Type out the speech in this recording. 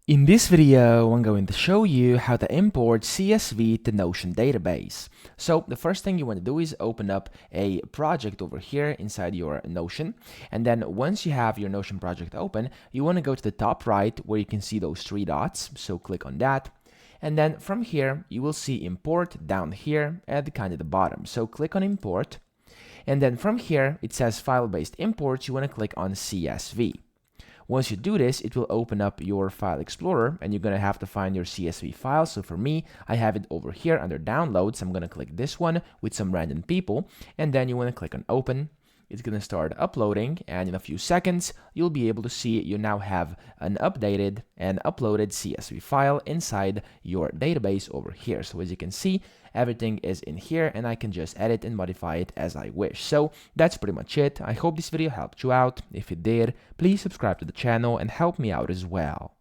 In this video, I'm going to show you how to import CSV to Notion database. So the first thing you want to do is open up a project over here inside your Notion. And then once you have your Notion project open, you want to go to the top right where you can see those three dots. So click on that. And then from here, you will see import down here at the kind of the bottom. So click on import. And then from here, it says file-based imports. You want to click on CSV. Once you do this, it will open up your file explorer and you're going to have to find your CSV file. So for me, I have it over here under downloads. I'm going to click this one with some random people, and then you want to click on open. It's going to start uploading, and in a few seconds, you'll be able to see you now have an updated and uploaded CSV file inside your database over here. So as you can see, everything is in here, and I can just edit and modify it as I wish. So that's pretty much it. I hope this video helped you out. If it did, please subscribe to the channel and help me out as well.